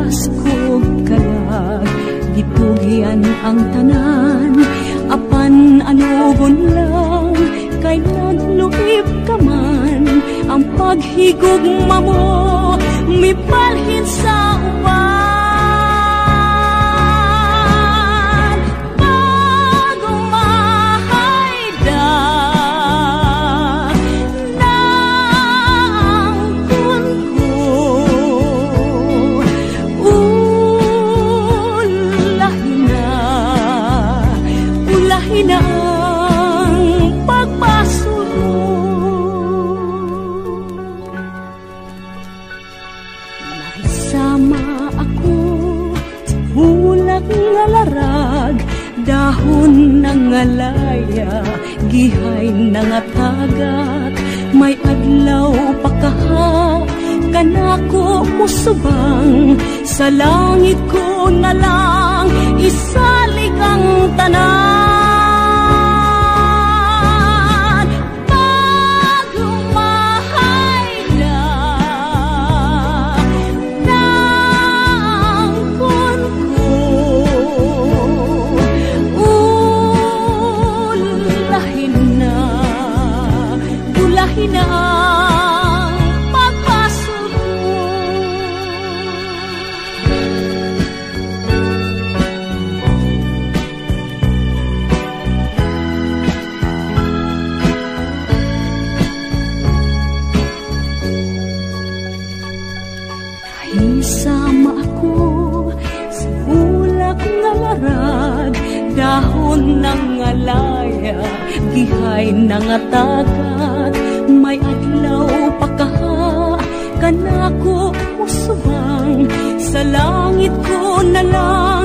lawas kog kalag, gitugyan ang tanan, apan anugon lang, kay nagluib ka man, ang paghigugma mo, mipalhin sa uban. Dahon ng alaya, gihay nangatagak, may adlaw pakaha, kanako musubang, sa langit ko na lang, isalig ang tanan. Isama ako sa ulak nga larag, dahon ng alaya, gihay nangatagak, may adlaw pakaha, kanako musubang, sa langit ko na lang